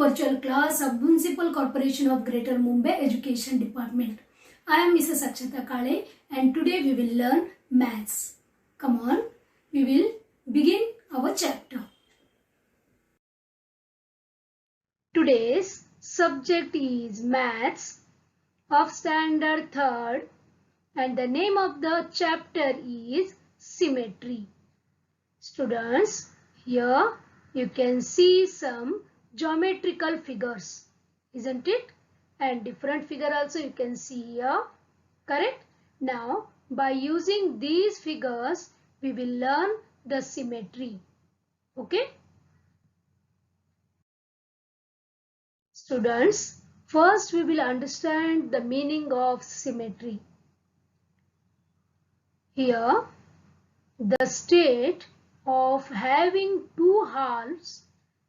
virtual class of Municipal Corporation of Greater Mumbai Education Department. I am Mrs. Akshata Kale and today we will learn maths. Come on, we will begin our chapter. Today's subject is maths of standard 3rd and the name of the chapter is symmetry. Students, here you can see some geometrical figures, isn't it? And different figure also you can see here, correct? Now, by using these figures, we will learn the symmetry, okay? Students, first we will understand the meaning of symmetry. Here, the state of having two halves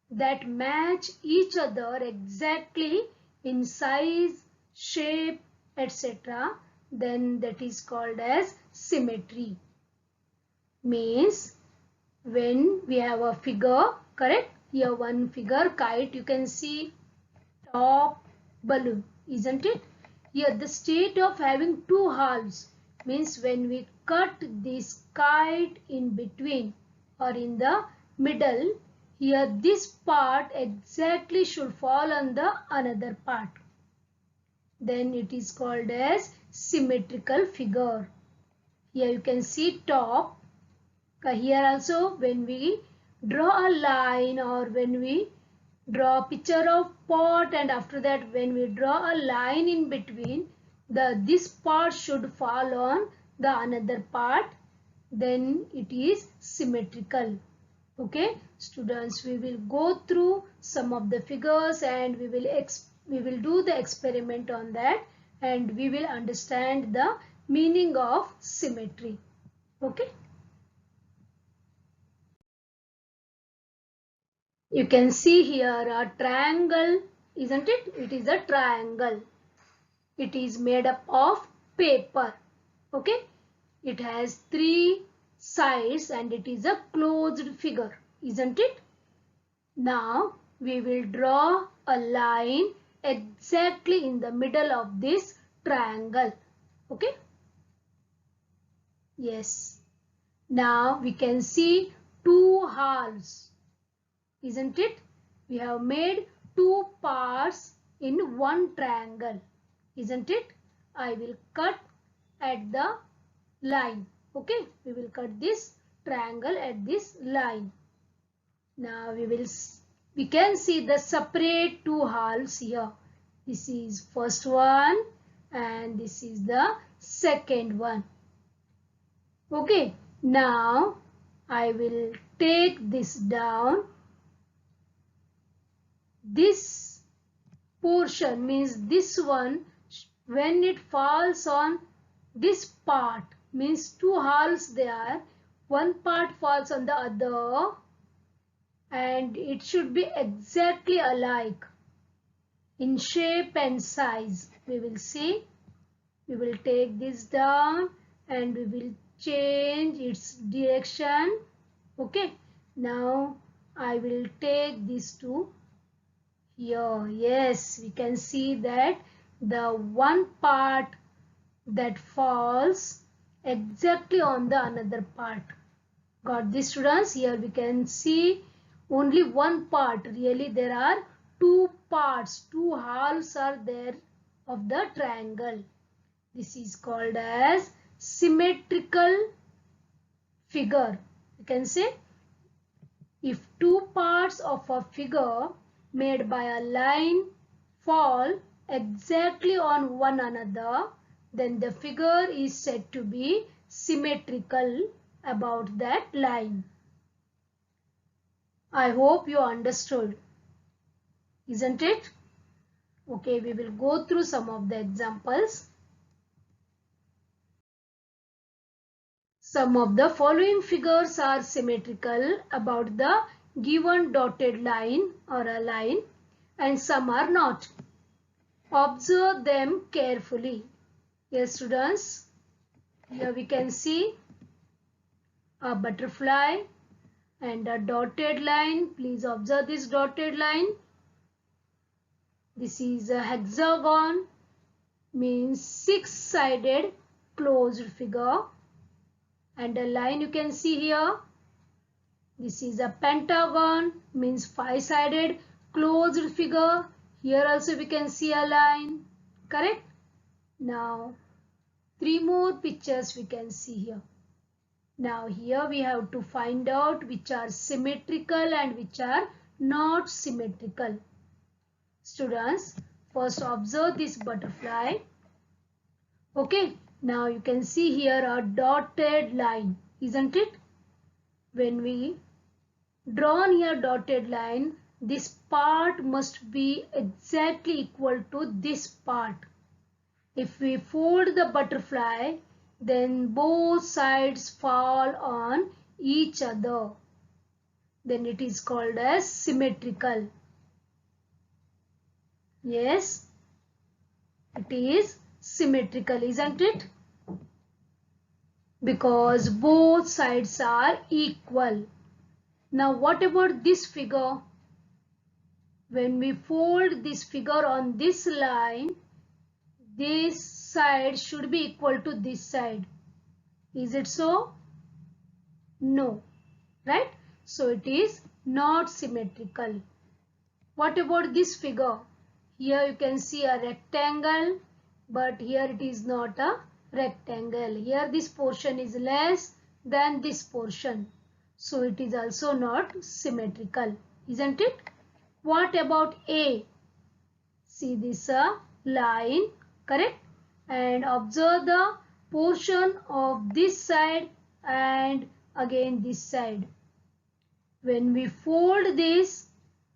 that match each other exactly in size, shape, etc. then that is called as symmetry. Means when we have a figure, correct? Here one figure, kite, you can see top, balloon, isn't it? Here the state of having two halves means when we cut this kite in between or in the middle, here this part exactly should fall on the another part. Then it is called as symmetrical figure. Here you can see top. Here also when we draw a line or when we draw a picture of pot and after that when we draw a line in between, this part should fall on the another part, then it is symmetrical. Okay, students, we will go through some of the figures and we will do the experiment on that and we will understand the meaning of symmetry. Okay. You can see here a triangle, isn't it? It is a triangle. It is made up of paper. Okay. It has three sides and it is a closed figure, isn't it? Now we will draw a line exactly in the middle of this triangle. Okay. Yes. Now we can see two halves, isn't it? We have made two parts in one triangle, isn't it? I will cut at the line. Okay, we will cut this triangle at this line. Now we can see the separate two halves here. This is first one and this is the second one. Okay, now I will take this down. This portion means this one, when it falls on this part, means two halves there, one part falls on the other and it should be exactly alike in shape and size. We will see. We will take this down and we will change its direction. Okay. Now I will take this to here. Yes, we can see that the one part that falls exactly on the another part. Got this, students? Here we can see only one part. Really there are two parts, two halves are there of the triangle. This is called as symmetrical figure. You can say if two parts of a figure made by a line fall exactly on one another, then the figure is said to be symmetrical about that line. I hope you understood, isn't it? Okay, we will go through some of the examples. Some of the following figures are symmetrical about the given dotted line or a line and some are not. Observe them carefully. Yes, students, here we can see a butterfly and a dotted line. Please observe this dotted line. This is a hexagon, means six-sided closed figure, and a line you can see here. This is a pentagon, means five-sided closed figure. Here also we can see a line, correct? Now three more pictures we can see here. Now here we have to find out which are symmetrical and which are not symmetrical. Students, first observe this butterfly. Okay, now you can see here a dotted line, isn't it? When we draw here dotted line, this part must be exactly equal to this part. If we fold the butterfly, then both sides fall on each other. Then it is called as symmetrical. Yes, it is symmetrical, isn't it? Because both sides are equal. Now what about this figure? When we fold this figure on this line, this side should be equal to this side. Is it so? No, right? So it is not symmetrical. What about this figure? Here you can see a rectangle, but here it is not a rectangle. Here this portion is less than this portion. So it is also not symmetrical, isn't it? What about A? See this line, correct? And observe the portion of this side and again this side. When we fold this,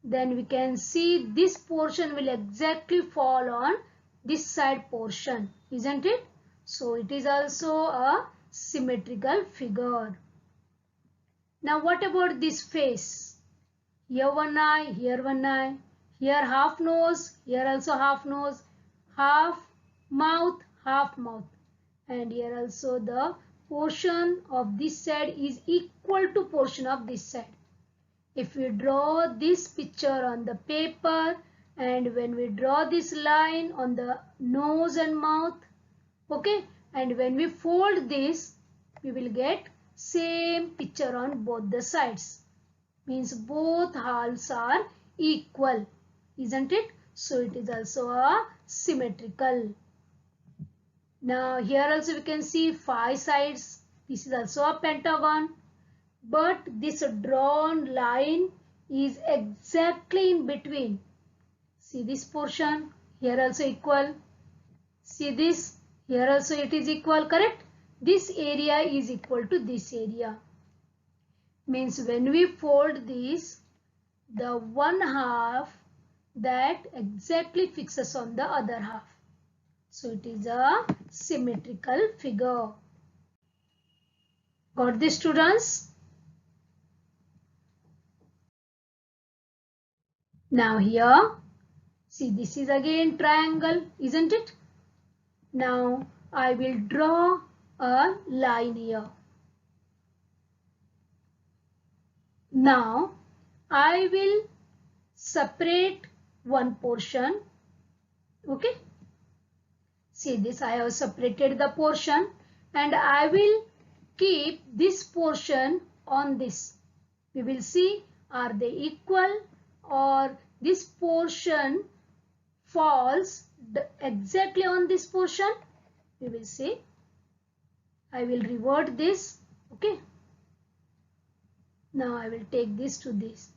then we can see this portion will exactly fall on this side portion, isn't it? So it is also a symmetrical figure. Now what about this face? Here one eye, here one eye, here half nose, here also half nose, half mouth, and here also the portion of this side is equal to portion of this side. If we draw this picture on the paper and when we draw this line on the nose and mouth, okay, and when we fold this, we will get same picture on both the sides. Means both halves are equal, isn't it? So it is also a symmetrical. Now here also we can see five sides. This is also a pentagon. But this drawn line is exactly in between. See this portion, here also equal. See this, here also it is equal, correct? This area is equal to this area. Means when we fold this, the one half that exactly fixes on the other half. So it is a symmetrical figure. Got this, students? Now here, see this is again triangle, isn't it? Now I will draw a line here. Now I will separate one portion. Okay. See this, I have separated the portion and I will keep this portion on this. We will see are they equal or this portion falls exactly on this portion. We will see. I will revert this. Okay. Now I will take this to this.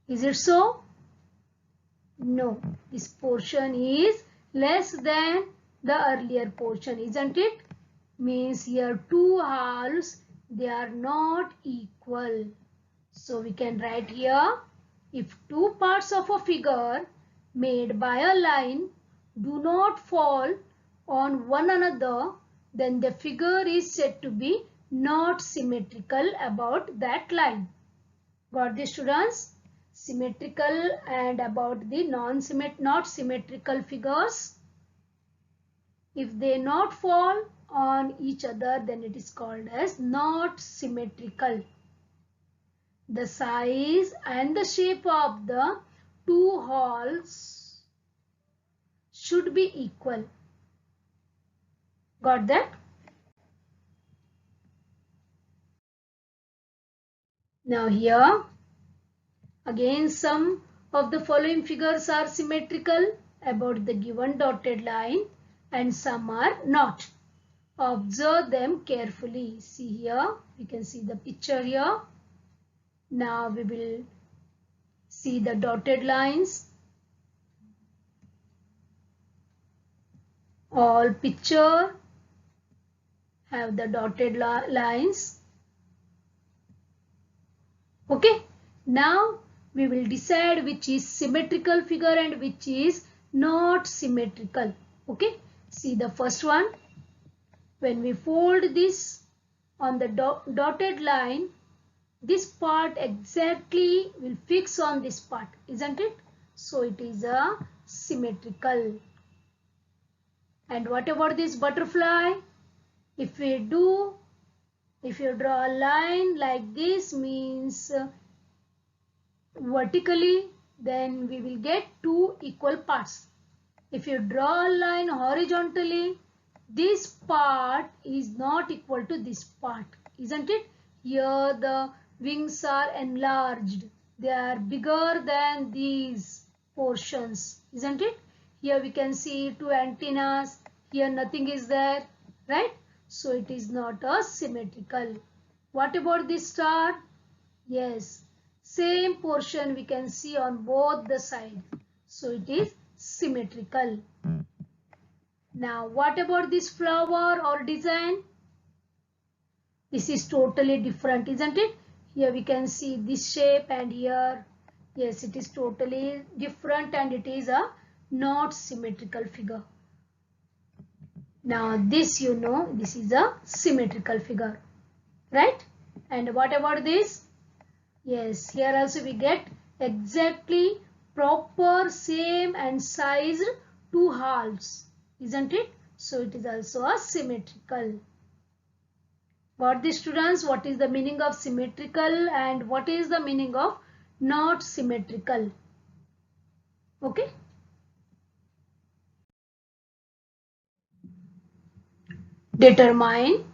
Is it so? No. This portion is less than the earlier portion, isn't it? Means here two halves, they are not equal. So we can write here, if two parts of a figure made by a line do not fall on one another, then the figure is said to be not symmetrical about that line. Got this, students? Symmetrical and about the not symmetrical figures. If they not fall on each other, then it is called as not symmetrical. The size and the shape of the two halves should be equal. Got that? Now here again some of the following figures are symmetrical about the given dotted line and some are not. Observe them carefully. See here, we can see the picture here. Now we will see the dotted lines. All picture have the dotted lines. Okay, now we will decide which is symmetrical figure and which is not symmetrical. Okay, see the first one. When we fold this on the dotted line, this part exactly will fix on this part, isn't it? So it is a symmetrical. And what about this butterfly? If you draw a line like this, means vertically, then we will get two equal parts. If you draw a line horizontally, this part is not equal to this part, isn't it? Here the wings are enlarged. They are bigger than these portions, isn't it? Here we can see two antennas. Here nothing is there, right? So it is not a symmetrical. What about this star? Yes, same portion we can see on both the sides. So it is symmetrical. Now what about this flower or design? This is totally different, isn't it? Here we can see this shape and here. Yes, it is totally different and it is a not symmetrical figure. Now this this is a symmetrical figure, right? And what about this? Yes, here also we get exactly proper same and sized two halves, isn't it? So it is also a symmetrical. Got this, students? What is the meaning of symmetrical and what is the meaning of not symmetrical? Okay. Determine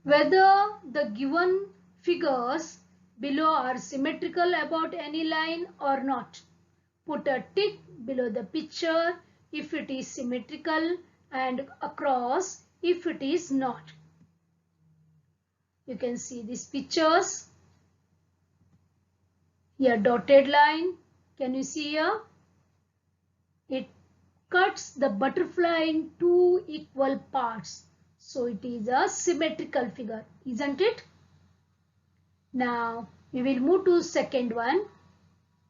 whether the given figures below are symmetrical about any line or not. Put a tick below the picture if it is symmetrical and across if it is not. You can see these pictures. Here dotted line. Can you see here? It cuts the butterfly in two equal parts. So it is a symmetrical figure, isn't it? Now we will move to second one.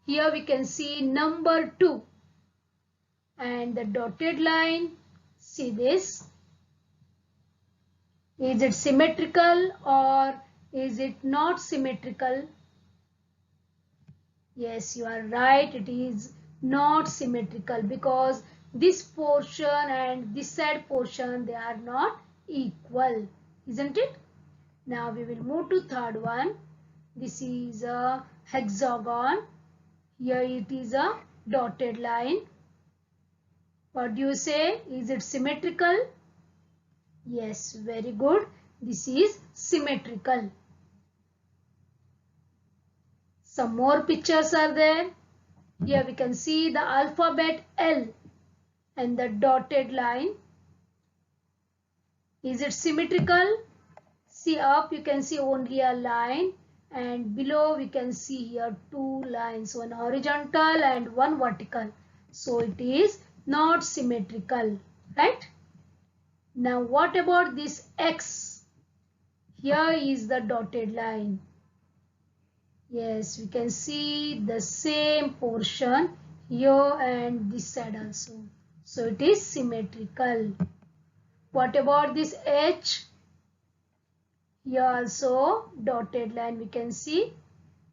Here we can see number 2 and the dotted line. See this. Is it symmetrical or is it not symmetrical? Yes, you are right. It is not symmetrical because this portion and this side portion, they are not equal, isn't it? Now we will move to third one. This is a hexagon. Here it is a dotted line. What do you say? Is it symmetrical? Yes, very good. This is symmetrical. Some more pictures are there. Here we can see the alphabet L and the dotted line. Is it symmetrical? See up, you can see only a line, and below we can see here two lines, one horizontal and one vertical. So it is not symmetrical, right? Now what about this X? Here is the dotted line. Yes, we can see the same portion here and this side also. So it is symmetrical. What about this H? Here also dotted line we can see.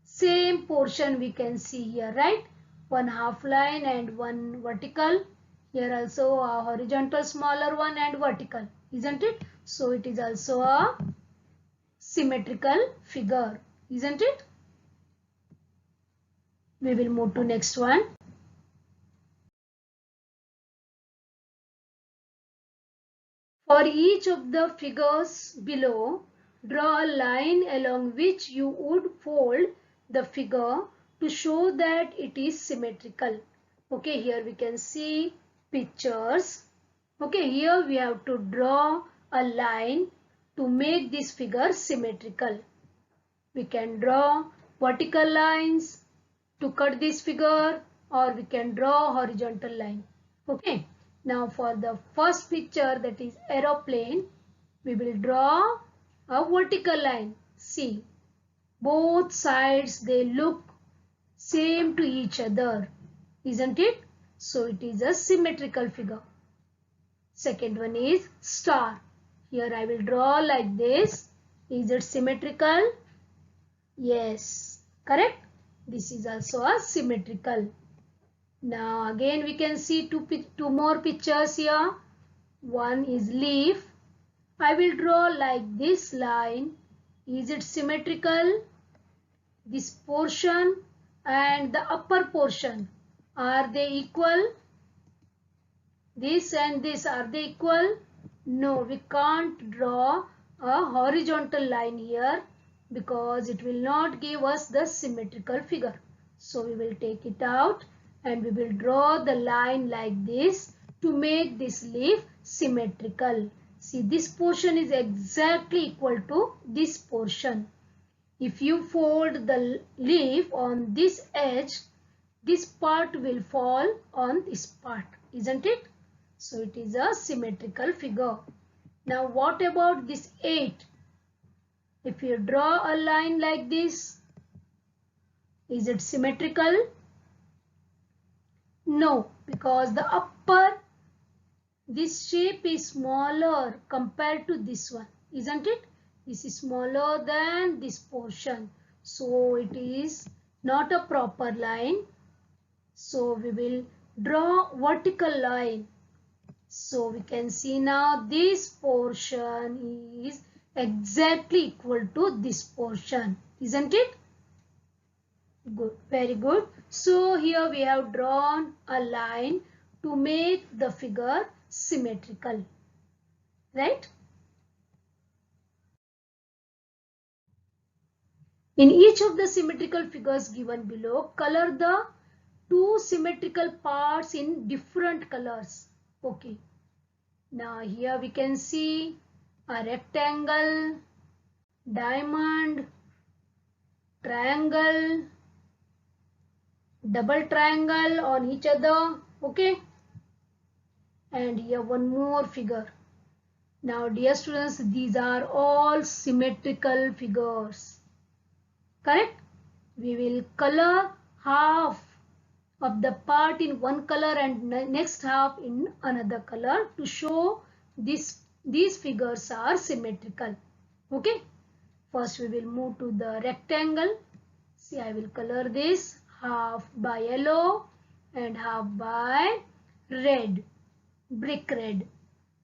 Same portion we can see here, right? One half line and one vertical. Here also a horizontal smaller one and vertical, isn't it? So it is also a symmetrical figure, isn't it? We will move to next one. For each of the figures below, draw a line along which you would fold the figure to show that it is symmetrical. Okay, here we can see pictures. Okay, here we have to draw a line to make this figure symmetrical. We can draw vertical lines to cut this figure, or we can draw horizontal line. Okay, now for the first picture, that is aeroplane, we will draw a vertical line. See, both sides, they look same to each other, isn't it? So it is a symmetrical figure. Second one is star. Here I will draw like this. Is it symmetrical? Yes, correct. This is also a symmetrical. Now again we can see two more pictures here. One is leaf. I will draw like this line. Is it symmetrical? This portion and the upper portion, are they equal? This and this, are they equal? No, we can't draw a horizontal line here because it will not give us the symmetrical figure. So we will take it out and we will draw the line like this to make this leaf symmetrical. See, this portion is exactly equal to this portion. If you fold the leaf on this edge, this part will fall on this part, isn't it? So it is a symmetrical figure. Now what about this 8? If you draw a line like this, is it symmetrical? No, because the upper, this shape is smaller compared to this one, isn't it? This is smaller than this portion. So it is not a proper line. So we will draw vertical line. So we can see now this portion is exactly equal to this portion, isn't it? Good, very good. So here we have drawn a line to make the figure symmetrical, right? In each of the symmetrical figures given below, color the two symmetrical parts in different colors. Okay. Now here we can see a rectangle, diamond, triangle, double triangle on each other. Okay. And here one more figure. Now dear students, these are all symmetrical figures. Correct? We will color half of the part in one color and next half in another color to show these figures are symmetrical. Okay. First we will move to the rectangle. See, I will color this half by yellow and half by red, brick red.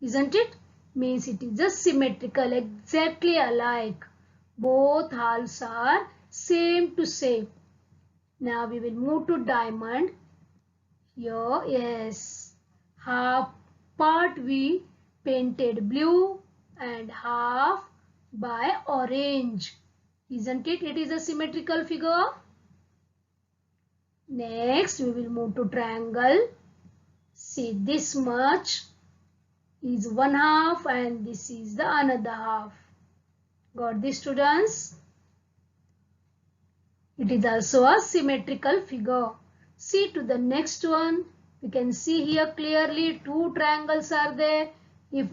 Isn't it? Means it is a symmetrical, exactly alike. Both halves are same to same. Now we will move to diamond. Here, yes, half part we painted blue and half by orange. Isn't it? It is a symmetrical figure. Next, we will move to triangle. See, this much is one half and this is the another half. Got this, students? It is also a symmetrical figure. See to the next one. We can see here clearly two triangles are there. If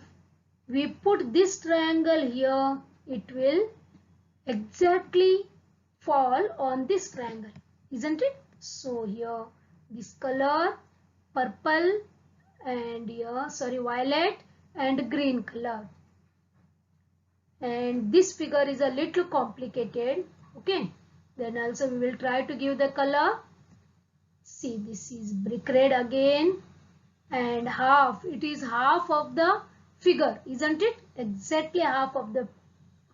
we put this triangle here, it will exactly fall on this triangle, isn't it? So here this color purple and here violet and green color. And this figure is a little complicated. Okay. Then also we will try to give the color. See, this is brick red again and half. It is half of the figure, isn't it? Exactly half of the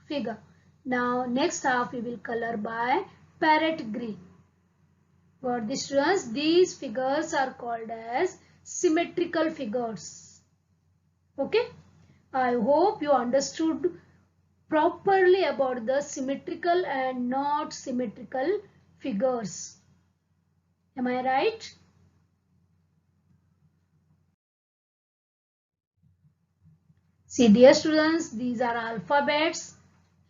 figure. Now next half we will color by parrot green. Got this, students? These figures are called as symmetrical figures. Okay. I hope you understood properly about the symmetrical and not symmetrical figures. Am I right? See, dear students, these are alphabets.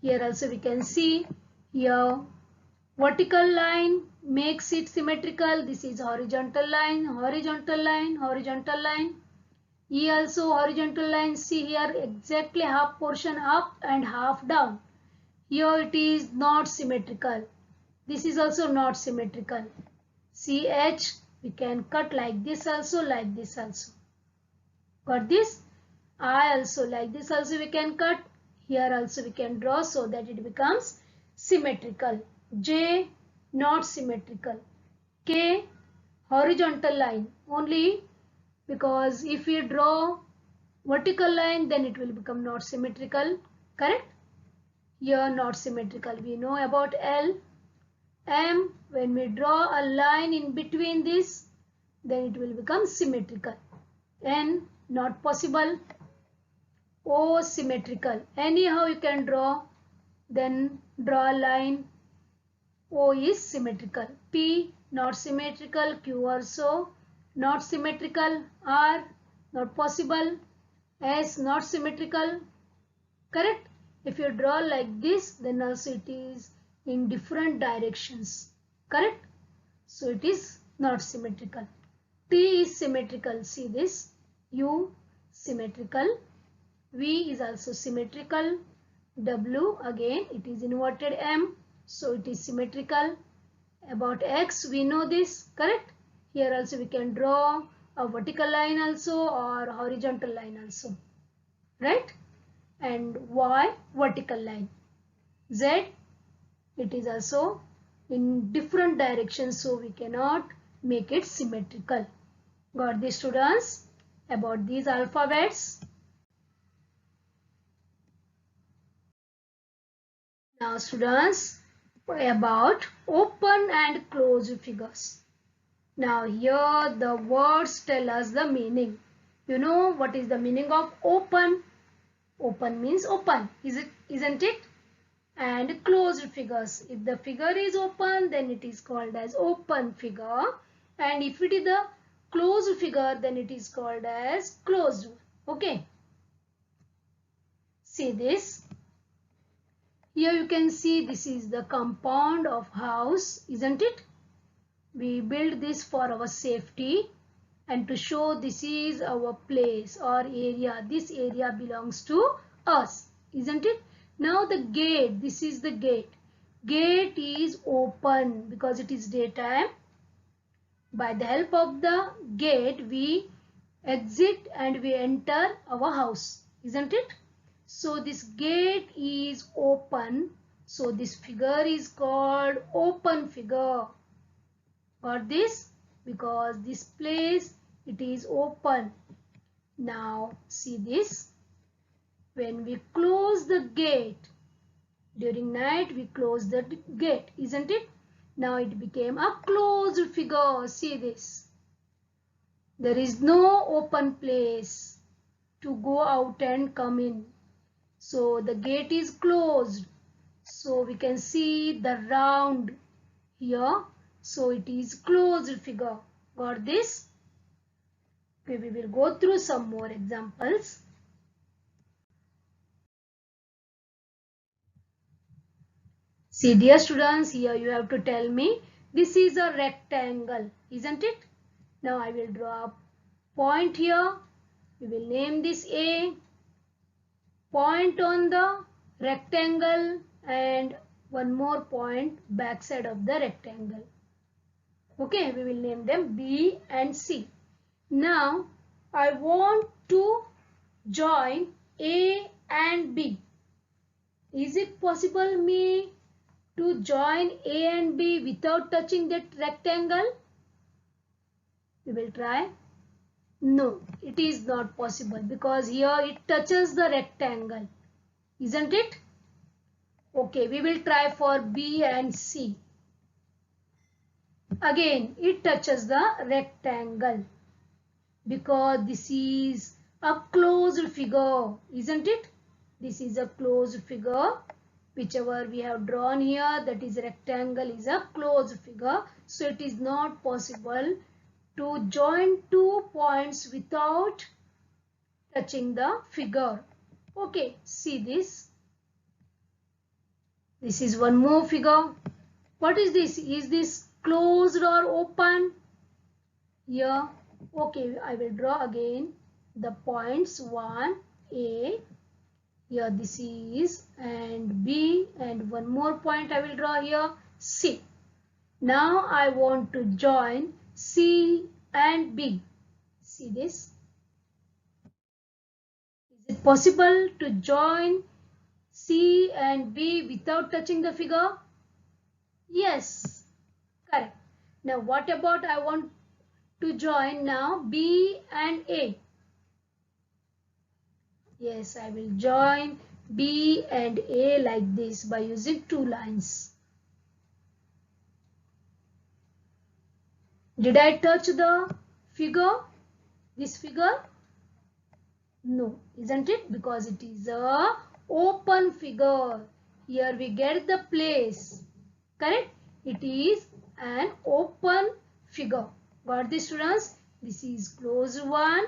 Here also we can see here vertical line makes it symmetrical. This is horizontal line, horizontal line, horizontal line. Here also horizontal line. See here exactly half portion up and half down. Here it is not symmetrical. This is also not symmetrical. CH we can cut like this also, like this also. Got this? I also like this also we can cut. Here also we can draw so that it becomes symmetrical. J not symmetrical. K horizontal line only, because if we draw vertical line then it will become not symmetrical. Correct? Here not symmetrical. We know about L. M, when we draw a line in between this, then it will become symmetrical. N not possible. O symmetrical. Anyhow you can draw, then draw a line. O is symmetrical. P not symmetrical. Q also not symmetrical. R not possible. S not symmetrical. Correct? If you draw like this, then also it is in different directions. Correct? So it is not symmetrical. T is symmetrical. See this. U symmetrical. V is also symmetrical. W again it is inverted M. So it is symmetrical. About X we know this. Correct? Here also we can draw a vertical line also or horizontal line also. Right? And Y vertical line. Z it is also in different directions, so we cannot make it symmetrical. Got this, students, about these alphabets? Now students, about open and closed figures. Now here the words tell us the meaning. You know what is the meaning of open? Open means open, isn't it? And closed figures. If the figure is open, then it is called as open figure. And if it is the closed figure, then it is called as closed one. Okay. See this. Here you can see this is the compound of house, isn't it? We build this for our safety and to show this is our place or area. This area belongs to us, isn't it? Now the gate, this is the gate. Gate is open because it is daytime. By the help of the gate, we exit and we enter our house, isn't it? So this gate is open. So this figure is called open figure. Got this? Because this place, it is open. Now see this. When we close the gate, during night we close the gate, isn't it? Now it became a closed figure. See this. There is no open place to go out and come in. So the gate is closed. So we can see the round here. So it is closed figure. Got this? Okay, we will go through some more examples. See, dear students, here you have to tell me this is a rectangle, isn't it? Now I will draw a point here. We will name this A. Point on the rectangle and one more point backside of the rectangle. Okay, we will name them B and C. Now I want to join A and B. Is it possible me to join A and B without touching that rectangle? We will try. No, it is not possible because here it touches the rectangle, isn't it? Okay, we will try for B and C. Again, it touches the rectangle because this is a closed figure, isn't it? This is a closed figure. Whichever we have drawn here, that is rectangle, is a closed figure. So it is not possible to join two points without touching the figure. Okay, see this. This is one more figure. What is this? Is this closed or open? Here. Okay, I will draw again the points 1A. Here this is, and B, and one more point I will draw here, C. Now I want to join C and B. See this? Is it possible to join C and B without touching the figure? Yes, correct. Now what about I want to join now B and A? Yes, I will join B and A like this by using two lines. Did I touch the figure? This figure? No, isn't it? Because it is a open figure. Here we get the place. Correct? It is an open figure. Got this, students? This is closed one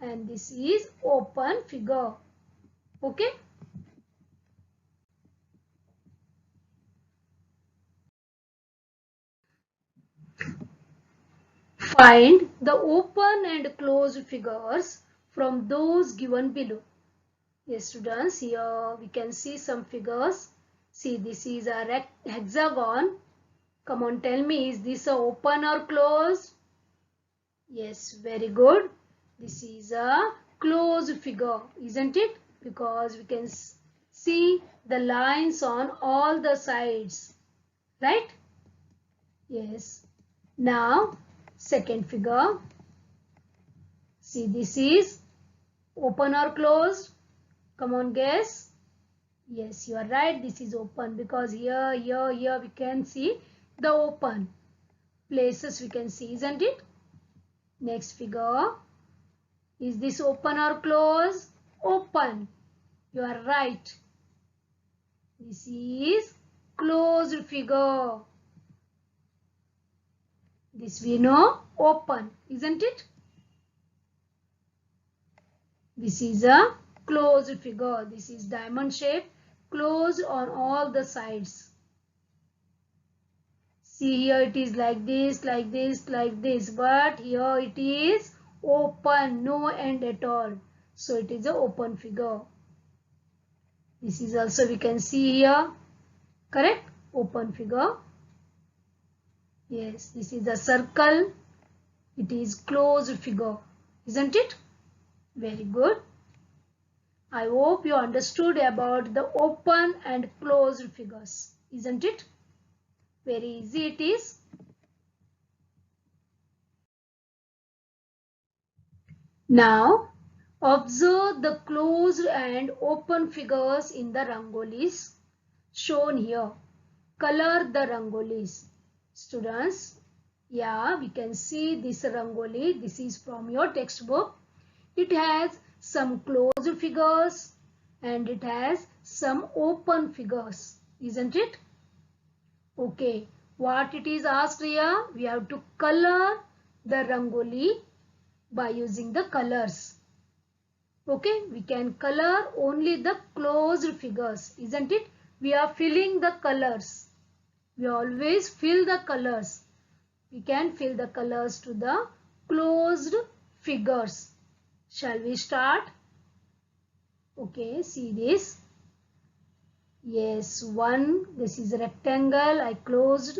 and this is open figure. Okay? Find the open and closed figures from those given below. Yes, students, here we can see some figures. See, this is a hexagon. Come on, tell me, is this a open or closed? Yes, very good. This is a closed figure, isn't it? Because we can see the lines on all the sides, right? Yes. Now, second figure. See, this is open or closed? Come on, guess. Yes, you are right. This is open because here we can see the open places we can see, isn't it? Next figure. Is this open or closed? Open. You are right. This is closed figure. This we know open, isn't it? This is a closed figure. This is diamond shape, closed on all the sides. See, here it is like this, like this, like this. But here it is open, no end at all. So it is an open figure. This is also we can see here. Correct? Open figure. Yes, this is a circle. It is closed figure. Isn't it? Very good. I hope you understood about the open and closed figures. Isn't it? Very easy it is. Now, observe the closed and open figures in the rangolis shown here. Color the rangolis. Students, yeah, we can see this rangoli. This is from your textbook. It has some closed figures and it has some open figures, isn't it? Okay, what it is asked here? We have to color the rangoli by using the colors. Okay, we can color only the closed figures, isn't it? We are filling the colors. We always fill the colors. We can fill the colors to the closed figures. Shall we start? Okay, see this. Yes, one. This is a rectangle. I closed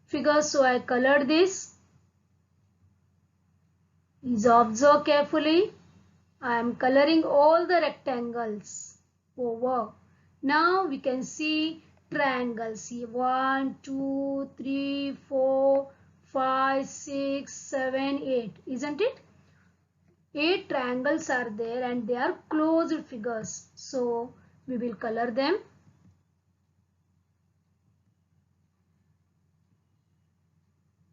figure, so I colored this. Please observe carefully. I am coloring all the rectangles over. Now we can see triangles. See 1, 2, 3, 4, 5, 6, 7, 8. Isn't it? 8 triangles are there and they are closed figures. So we will color them.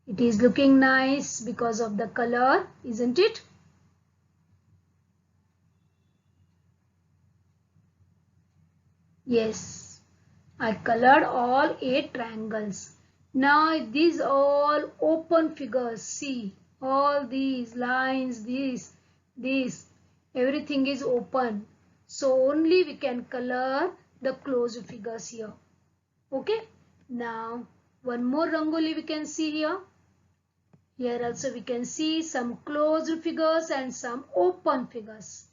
It is looking nice because of the color, isn't it? Yes, I colored all 8 triangles. Now these all open figures. See, all these lines, this, everything is open. So only we can color the closed figures here. Okay. Now one more rangoli we can see here. Here also we can see some closed figures and some open figures.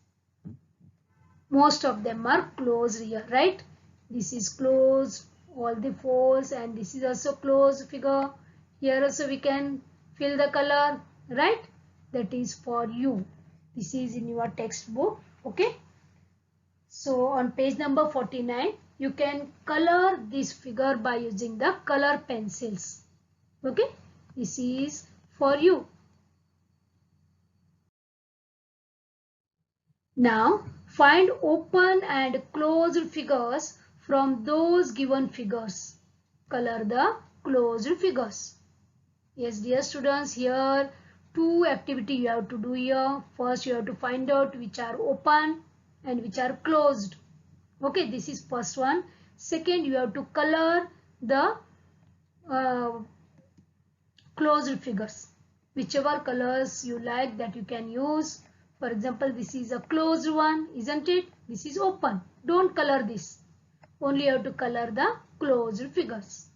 Most of them are closed here, right? This is closed, all the fours, and this is also closed figure. Here also we can fill the color, right? That is for you. This is in your textbook, okay? So on page number 49, you can color this figure by using the color pencils, okay? This is for you. Now find open and closed figures from those given figures. Color the closed figures. Yes, dear students, here 2 activities you have to do here. First you have to find out which are open and which are closed. Okay, this is first one. Second, you have to color the closed figures. Whichever colors you like that you can use. For example, this is a closed one, isn't it? This is open. Don't color this. Only you have to color the closed figures.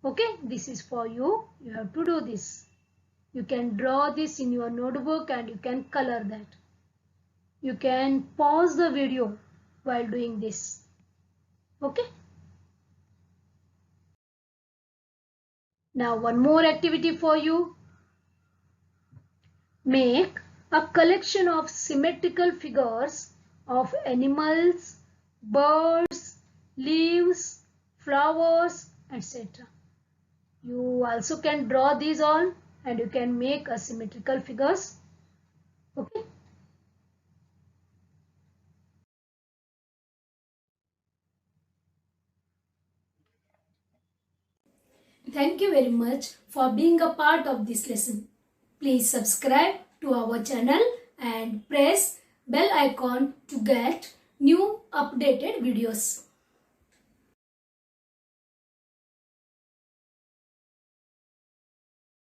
Okay, this is for you. You have to do this. You can draw this in your notebook and you can color that. You can pause the video while doing this. Okay. Now one more activity for you. Make a collection of symmetrical figures of animals, birds, leaves, flowers, etc. You also can draw these all and you can make a symmetrical figures. Okay. Thank you very much for being a part of this lesson. Please subscribe to our channel and press bell icon to get new updated videos.